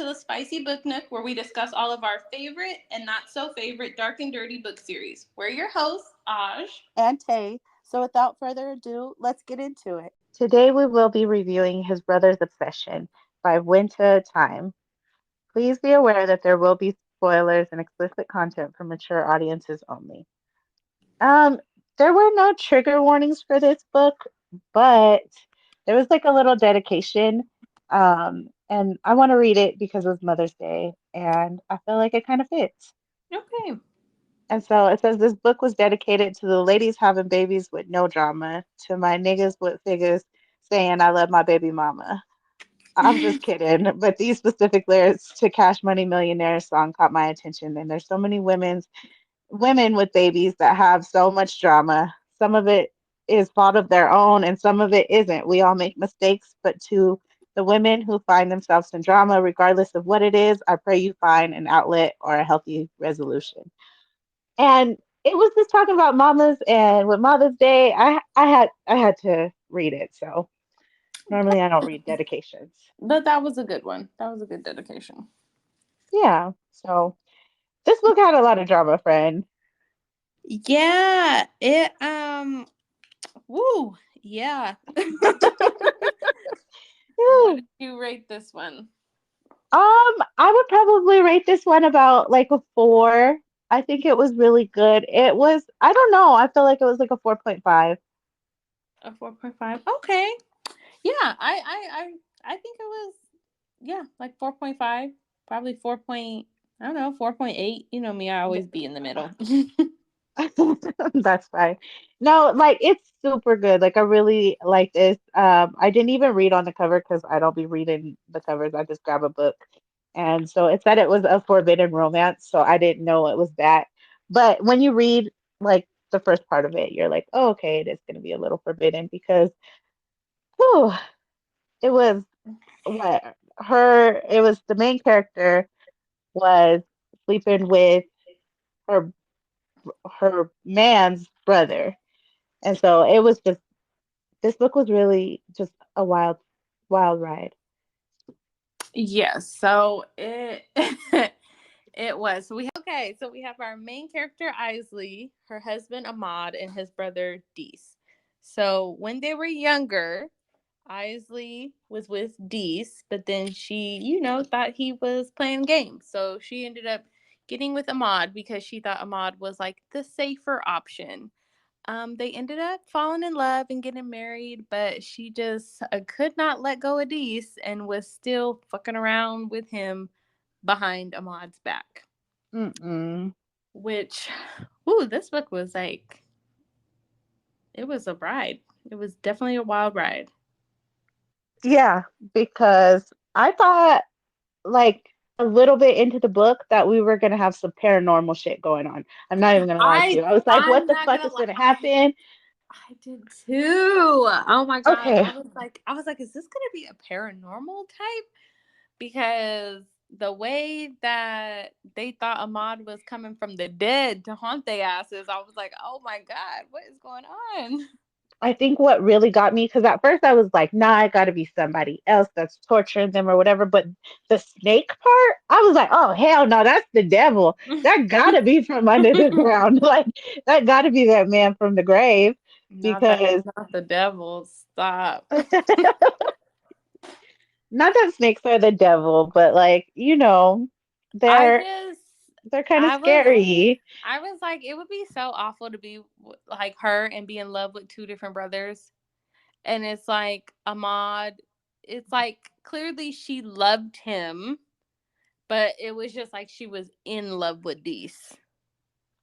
to the Spicy Booknook, where we discuss all of our favorite and not so favorite dark and dirty book series. We're your hosts, Aj. And Tay. So without further ado, let's get into it. Today we will be reviewing His Brother's Obsession by Winter Time. Please be aware that there will be spoilers and explicit content for mature audiences only. Um, there were no trigger warnings for this book, but there was like a little dedication. And I want to read it because it was Mother's Day, and I feel like it kind of fits. Okay. And so it says this book was dedicated to the ladies having babies with no drama, to my niggas with figures saying I love my baby mama. I'm just kidding, but these specific lyrics to Cash Money Millionaire song caught my attention, and there's so many women with babies that have so much drama. Some of it is fault of their own, and some of it isn't. We all make mistakes, but to the women who find themselves in drama, regardless of what it is, I pray you find an outlet or a healthy resolution. And it was just talking about mamas, and with Mother's Day, I had to read it. So normally I don't read dedications. But that was a good one. That was a good dedication. Yeah. So this book had a lot of drama, friend. Yeah, woo, yeah. What did you rate this one? I would probably rate this one about like a 4. I think it was really good. It was, I don't know, I feel like it was like a 4.5. A 4.5. Okay. Yeah, I think it was, yeah, like 4.5, probably 4 point, I don't know, 4.8. You know me, I always be in the middle. That's fine. No, like it's super good. Like I really like this. I didn't even read on the cover because I don't be reading the covers. I just grab a book. And so it said it was a forbidden romance, so I didn't know it was that. But when you read like the first part of it, you're like, oh, okay, it is going to be a little forbidden because, whew, it was what it was the main character was sleeping with her her man's brother. And so it was just this book was really just a wild ride. Yes, so it it was. So we have our main character Isley, her husband Ahmad, and his brother Dees. So when they were younger, Isley was with Dees, but then she, thought he was playing games. So she ended up getting with Ahmad because she thought Ahmad was like the safer option. They ended up falling in love and getting married, but she just could not let go of Dees and was still fucking around with him behind Ahmad's back. Mm-mm. Which, ooh, this book was like, it was a ride. It was definitely a wild ride. Yeah, because I thought like a little bit into the book that we were gonna have some paranormal shit going on. I'm not even gonna lie to you. I was like, what I'm the not fuck gonna is lie. gonna happen? I did too. Oh my god. Okay. I was like, is this gonna be a paranormal type? Because the way that they thought Ahmad was coming from the dead to haunt their asses, I was like, oh my god, what is going on? I think what really got me, because at first I was like, nah, it got to be somebody else that's torturing them or whatever. But the snake part, I was like, oh, hell no, that's the devil. That got to be from under the ground. Like, that got to be that man from the grave Not that because not the devil. Stop. not that snakes are the devil, but like, I they're just they're kind of I was scary. I was like, it would be so awful to be like her and be in love with two different brothers. And it's like Ahmad, it's like clearly she loved him, but it was just like she was in love with Dees.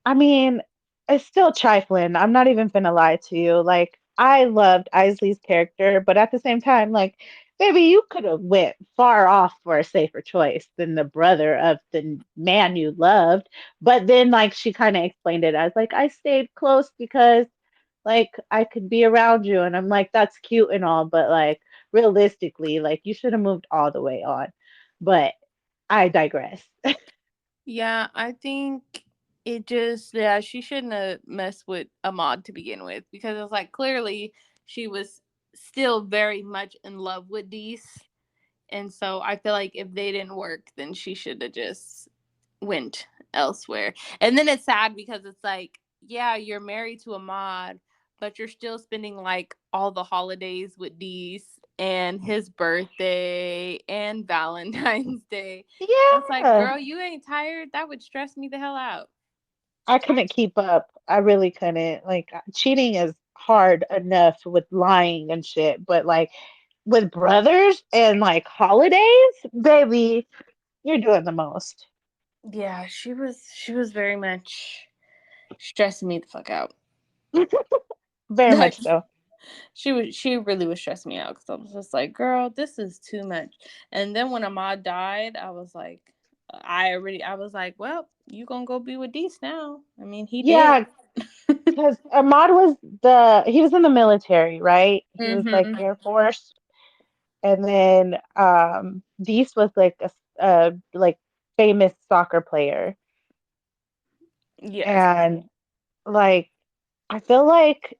I mean, it's still trifling. I'm not even gonna lie to you. Like, I loved Isley's character, but at the same time, like, baby, you could have went far off for a safer choice than the brother of the man you loved. But then, like, she kind of explained it as like, I stayed close because, like, I could be around you, and I'm like, that's cute and all, but like, realistically, like, you should have moved all the way on. But I digress. Yeah, I think it just, yeah, she shouldn't have messed with Ahmad to begin with because it was like clearly she was still very much in love with Dees. And so I feel like if they didn't work, then she should have just went elsewhere. And then it's sad because it's like, yeah, you're married to a mod, but you're still spending like all the holidays with Dees and his birthday and Valentine's Day. I was like, Yeah. girl, you ain't tired? That would stress me the hell out. I couldn't keep up. I really couldn't. Like cheating is hard enough with lying and shit, but like with brothers and like holidays, baby, you're doing the most. Yeah, she was very much stressing me the fuck out. Very Like much so. she really was stressing me out because I was just like, girl, this is too much. And then when Ahmad died, I was like, I was like, well, you gonna go be with Dees now. I mean, he did. Yeah, because Ahmad was he was in the military, right? He was like Mm-hmm. Air Force, and then Dees was like a like famous soccer player, Yes. and like I feel like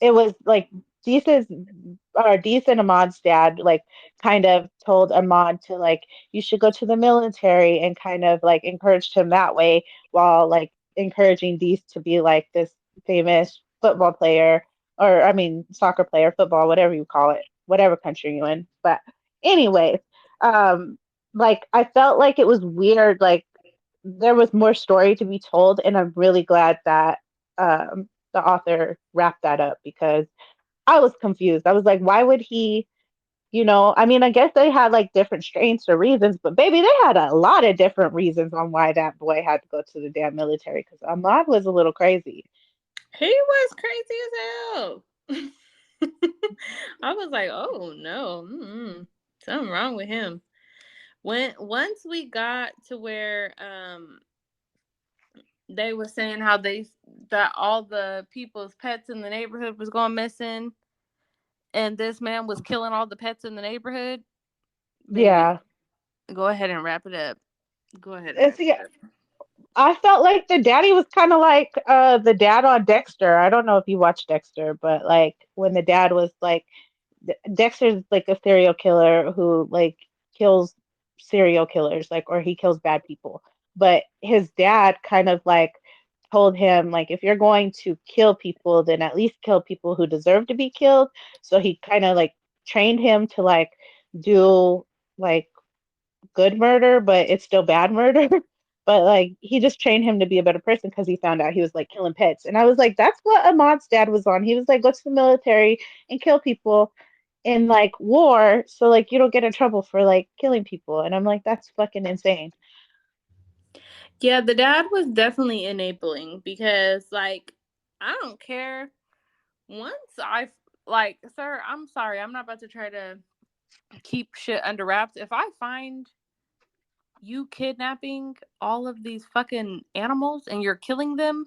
it was like Dee's Dees and Ahmad's dad like kind of told Ahmad to like you should go to the military and kind of like encouraged him that way while like encouraging Dees to be like this famous football player or I mean soccer player, football, whatever you call it, whatever country you're in. But anyways, um like I felt like it was weird, like there was more story to be told, and I'm really glad that the author wrapped that up because I was confused. I was like, why would he, I mean, I guess they had like different strengths or reasons, but baby, they had a lot of different reasons on why that boy had to go to the damn military because Ahmad was a little crazy. He was crazy as hell. I was like, oh no, something wrong with him. When once we got to where they were saying how they that all the people's pets in the neighborhood was going missing, and this man was killing all the pets in the neighborhood, baby, Yeah. go ahead and wrap it up. Go ahead and And wrap see, it up. I felt like the daddy was kind of like the dad on Dexter. I don't know if you watched Dexter, but like when the dad was like Dexter's like a serial killer who like kills serial killers, like or he kills bad people. But his dad kind of like told him like if you're going to kill people, then at least kill people who deserve to be killed. So he kind of like trained him to like do like good murder, but it's still bad murder. But like he just trained him to be a better person because he found out he was like killing pets. And I was like, that's what Ahmad's dad was on. He was like, go to the military and kill people in like war so like you don't get in trouble for like killing people. And I'm like, that's fucking insane. Yeah, the dad was definitely enabling because, like, I don't care. Once I, like, sir, I'm sorry, I'm not about to try to keep shit under wraps. If I find you kidnapping all of these fucking animals and you're killing them,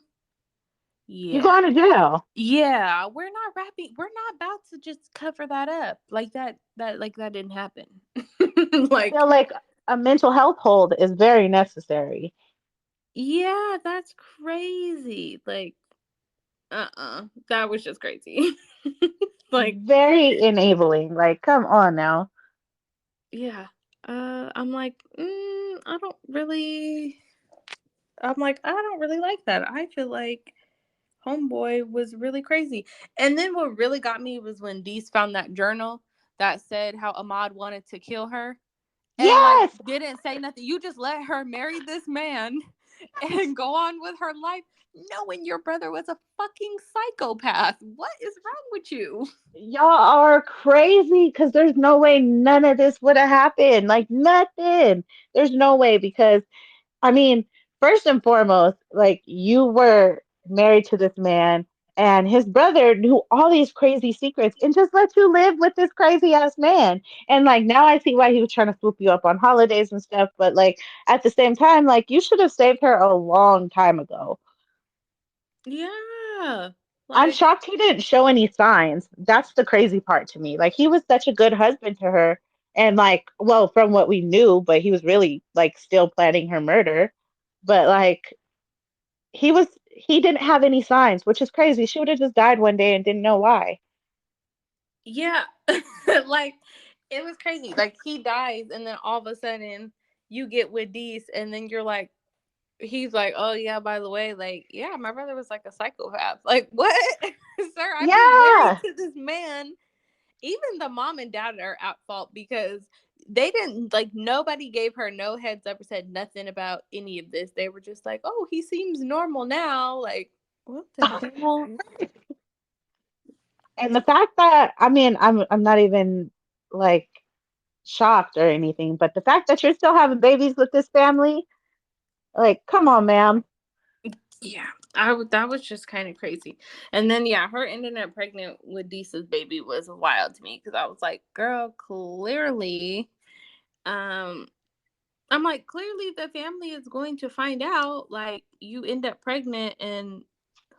You yeah. going to jail. Yeah, we're not about to just cover that up. Like that didn't happen. I Like, feel like a mental health hold is very necessary. yeah, that's crazy. Like, that was just crazy. Like, Very enabling. Like, come on now. yeah. I'm like, I don't really like that. I feel like Homeboy was really crazy. And then what really got me was when Dees found that journal that said how Ahmad wanted to kill her and like Yes. didn't say nothing. You just let her marry this man and go on with her life knowing your brother was a fucking psychopath. What is wrong with you? Y'all are crazy because there's no way none of this would have happened. Like, nothing. There's no way because I mean, first and foremost, like you were married to this man and his brother knew all these crazy secrets and just let you live with this crazy ass man. And like now I see why he was trying to swoop you up on holidays and stuff, but like at the same time, like you should have saved her a long time ago. Yeah. I'm Like, shocked he didn't show any signs. That's the crazy part to me. Like he was such a good husband to her and like well from what we knew, but he was really like still planning her murder. But like he didn't have any signs, which is crazy. She would have just died one day and didn't know why. yeah. Like it was crazy. Like he dies, and then all of a sudden you get with Dees, and then you're like, he's like, oh yeah, by the way, like, yeah, my brother was like a psychopath. Like, what? Sir, I've been married Yeah. to this man. Even the mom and dad are at fault because they didn't, like, nobody gave her no heads up or said nothing about any of this. They were just like, oh, he seems normal now. Like, what the hell? And the fact that, I mean, I'm not even like shocked or anything, but the fact that you're still having babies with this family, like, come on, ma'am. Yeah, that was just kind of crazy. And then yeah, her ending up pregnant with Deesa's baby was wild to me because I was like, girl, clearly, um, I'm like, clearly the family is going to find out. Like, you end up pregnant, and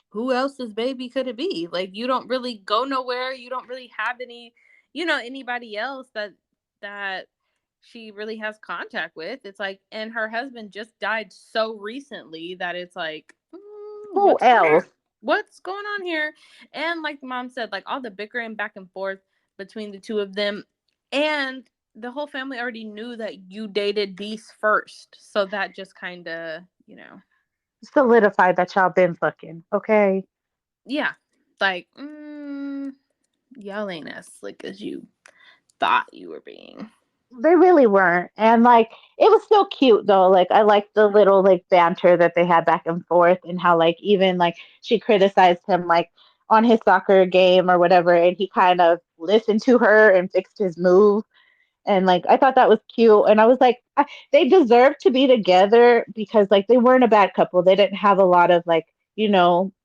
who else's baby could it be? Like, you don't really go nowhere. You don't really have any, anybody else that she really has contact with. It's like, and her husband just died so recently that it's like, Who else? what's going on here? And like the mom said, like all the bickering back and forth between the two of them, and the whole family already knew that you dated Deese first, so that just kind of, Solidified that y'all been fucking, okay? yeah, like, y'all ain't as slick as you thought you were being. They really weren't. And like it was still cute though. Like I liked the little like banter that they had back and forth and how like even like she criticized him like on his soccer game or whatever and he kind of listened to her and fixed his move and like I thought that was cute and I was like they deserve to be together because like they weren't a bad couple. They didn't have a lot of like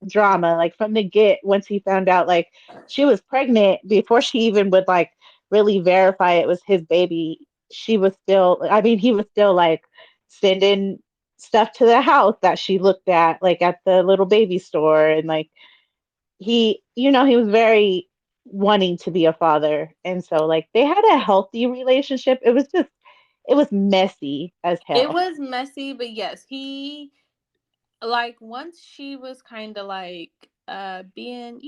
drama like from the get once he found out like she was pregnant before she even would like really verify it was his baby. She was still, I mean, he was still like sending stuff to the house that she looked at like at the little baby store and like he was very wanting to be a father. And so like they had a healthy relationship. It was messy as It hell. was messy, but yes, he, like, once she was kind of like being,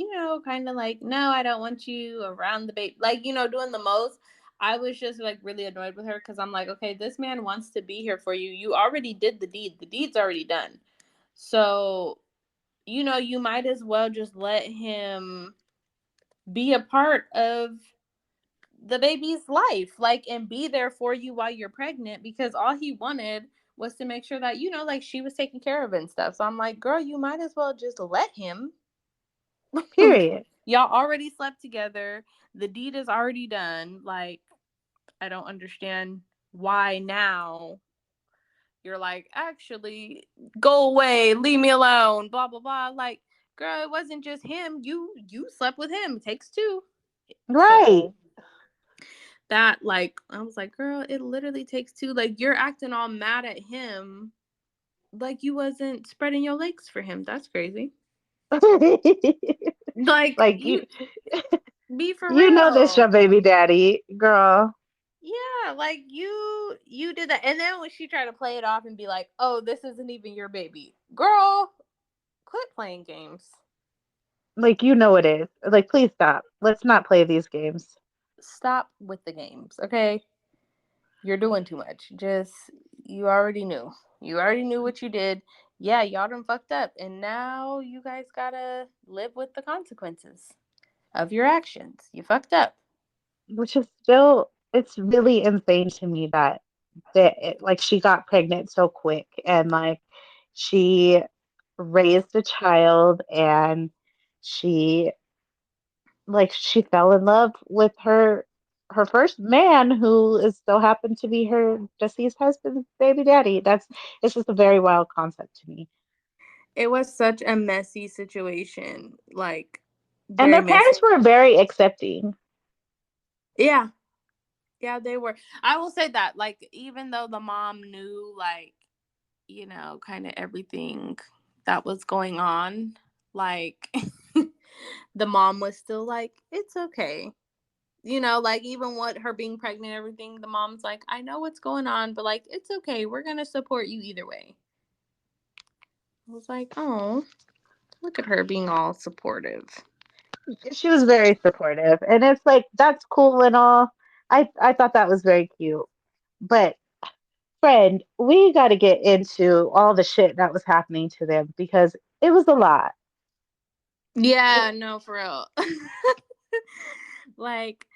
kind of like, no, I don't want you around the baby, like, doing the most. I was just like really annoyed with her because I'm like, okay, this man wants to be here for you. You already did the deed. The deed's already done. So, you might as well just let him be a part of the baby's life, like, and be there for you while you're pregnant, because all he wanted was to make sure that, like, she was taken care of and stuff. So I'm like, girl, you might as well just let him. Period. Y'all already slept together. The deed is already done. Like, I don't understand why now you're like, actually, go away, leave me alone, blah blah blah. Like, girl, it wasn't just him. You slept with him. It takes two. Right. So that, like, I was like, girl, it literally takes two. Like, you're acting all mad at him like you wasn't spreading your legs for him. That's crazy. Like, Like you be for you know this real. your baby daddy, girl. Yeah, like, you did that. And then when she tried to play it off and be like, oh, this isn't even your baby, girl, quit playing games. Like you know it is. Like please stop. Let's not play these games. Stop with the games, okay? You're doing too much. Just, you already knew. You already knew what you did. Yeah, y'all done fucked up. And now you guys gotta live with the consequences of your actions. You fucked up. Which is still it's really insane to me that like she got pregnant so quick and like she raised a child and she she fell in love with her first man who is still happened to be her deceased husband's baby daddy. It's just a very wild concept to me. It was such a messy situation. Like, And very their messy. parents were very accepting. Yeah. Yeah, they were. I will say that, like, even though the mom knew, like, kind of everything that was going on, like, the mom was still like, it's okay. Like, even what her being pregnant and everything, the mom's like, I know what's going on, but like, it's okay. We're going to support you either way. I was like, oh, look at her being all supportive. She was very supportive. And it's like, that's cool and all. I thought that was very cute. But friend, we got to get into all the shit that was happening to them because it was a lot. Yeah, It, no, for real. Like,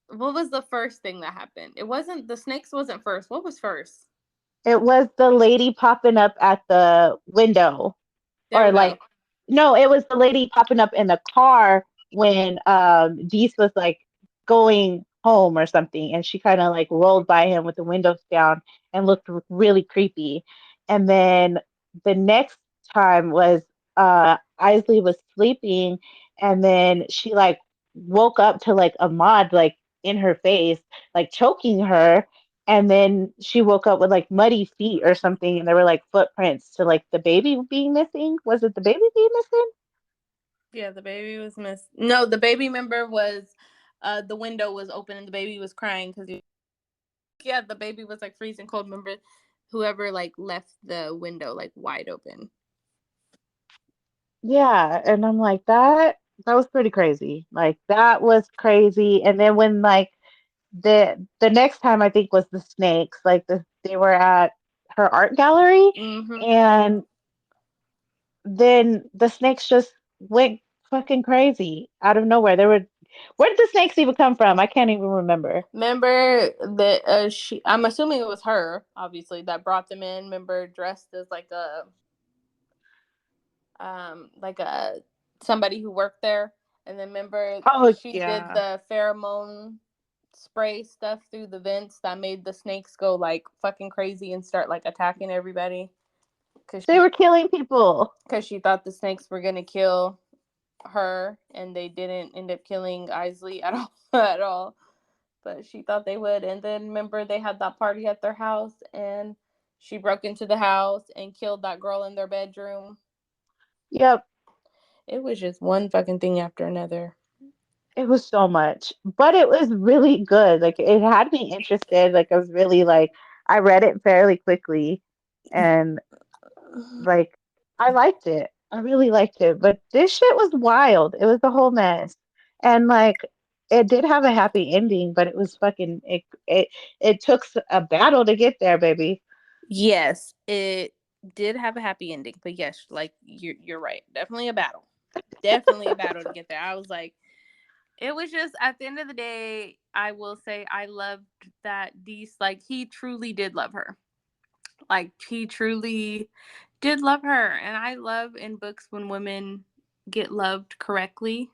what was the first thing that happened? It wasn't the snakes. Wasn't first. What was first? it was the lady popping up at the window, There or we go. like, no, it was the lady popping up in the car when Deese was like going home or something, and she kind of like rolled by him with the windows down and looked really creepy. And then the next time was Isley was sleeping, and then she like woke up to like Ahmad like in her face, like choking her. And then she woke up with like muddy feet or something, and there were like footprints to like the baby being missing. Was it the baby being missing? Yeah, the baby was missed. No, the baby member was. The window was open and the baby was crying because yeah, the baby was like freezing cold. Remember, whoever like left the window like wide open. Yeah, and I'm like that was pretty crazy. Like that was crazy. And then when like the next time I think was the snakes, like they were at her art gallery, Mm-hmm. and then the snakes just went fucking crazy out of nowhere. They were where did the snakes even come from? I can't even remember. Remember that she? I'm assuming it was her, obviously, that brought them in. Remember, dressed as like a somebody who worked there, and then remember Oh she did yeah. the pheromone spray stuff through the vents that made the snakes go like fucking crazy and start like attacking everybody because They were killing people. she thought the snakes were gonna kill her, and they didn't end up killing Isley at all at all. But she thought they would. And then remember they had that party at their house, and she broke into the house and killed that girl in their bedroom. Yep. It was just one fucking thing after another. It was so much, but it was really good. Like it had me interested. Like I was really like I read it fairly quickly, and like I liked it. I really liked it. But this shit was wild. It was a whole mess. And like it did have a happy ending, but it was fucking it took a battle to get there, baby. Yes, it did have a happy ending, but yes, like you're right. Definitely a battle. Definitely a battle to get there. I was like, it was just at the end of the day, I will say I loved that Deese, like he truly did love her. Like he truly did love her. And I love in books when women get loved correctly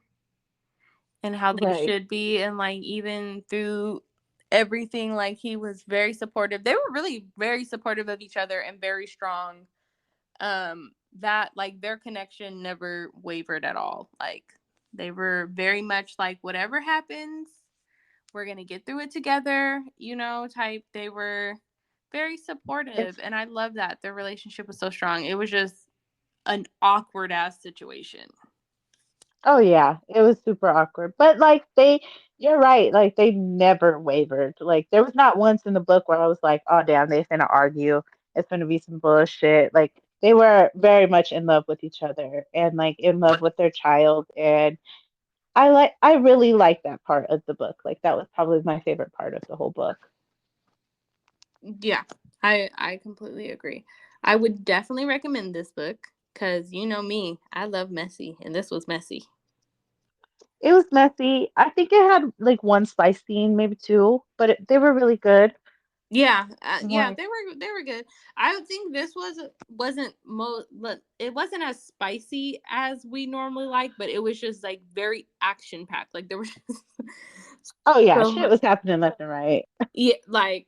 and how they Right. should be. And like even through everything, like he was very supportive. They were really very supportive of each other and very strong. That like their connection never wavered at all. Like they were very much like whatever happens, we're gonna get through it together, type. They were very supportive, It's and I love that their relationship was so strong. It was just an awkward ass situation. Oh yeah, it was super awkward. But like you're right, like they never wavered. Like there was not once in the book where I was like, oh damn, they're gonna argue. It's gonna be some bullshit. Like they were very much in love with each other and like in love with their child. And I really like that part of the book. Like that was probably my favorite part of the whole book. Yeah, I completely agree. I would definitely recommend this book because you know me, I love messy, and this was messy. It was messy. I think it had like one spice scene, maybe two, but they were really good. Yeah, yeah, Like, they were good. I would think this wasn't it wasn't as spicy as we normally like, but it was just like very action packed. Like there was just oh yeah, so shit much. was happening left and right. Yeah, like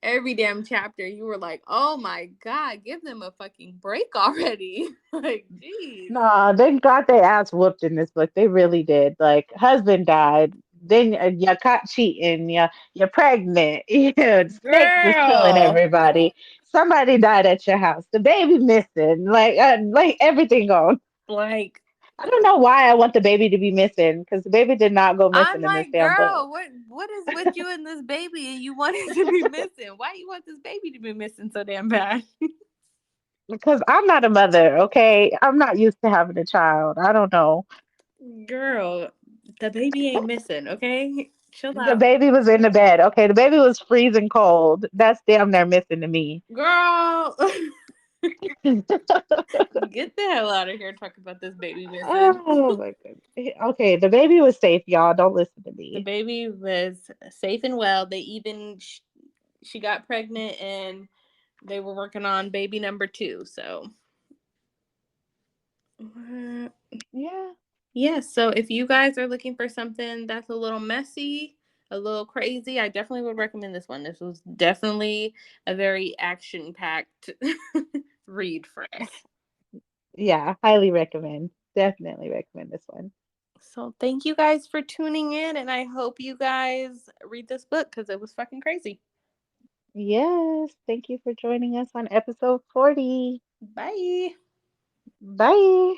every damn chapter, you were like, "Oh my god, give them a fucking break already!" Like, jeez, Nah, they got their ass whooped in this book. They really did. Like, husband died. Then you caught cheating. You're pregnant. Snakes is killing girl, everybody. Somebody died at your house. The baby missing. Like everything gone. like I don't know why I want the baby to be missing because the baby did not go I'm missing in this like, damn book. girl, what is with you and this baby and you want it to be missing? Why you want this baby to be missing so damn bad? Because I'm not a mother, okay? I'm not used to having a child. I don't know. Girl. The baby ain't missing, okay? Chill The out. baby was in the bed. Okay, the baby was freezing cold. That's damn near missing to me. Girl, get the hell out of here talking about this baby missing. Oh my goodness. Okay, the baby was safe, y'all. Don't listen to The me. baby was safe and well. They even she got pregnant and they were working on baby number 2. So Yeah. yeah, so if you guys are looking for something that's a little messy, a little crazy, I definitely would recommend this one. This was definitely a very action packed read for us. Yeah, highly recommend. Definitely recommend this one. So thank you guys for tuning in, and I hope you guys read this book because it was fucking crazy. Yes, thank you for joining us on episode 40. Bye. Bye.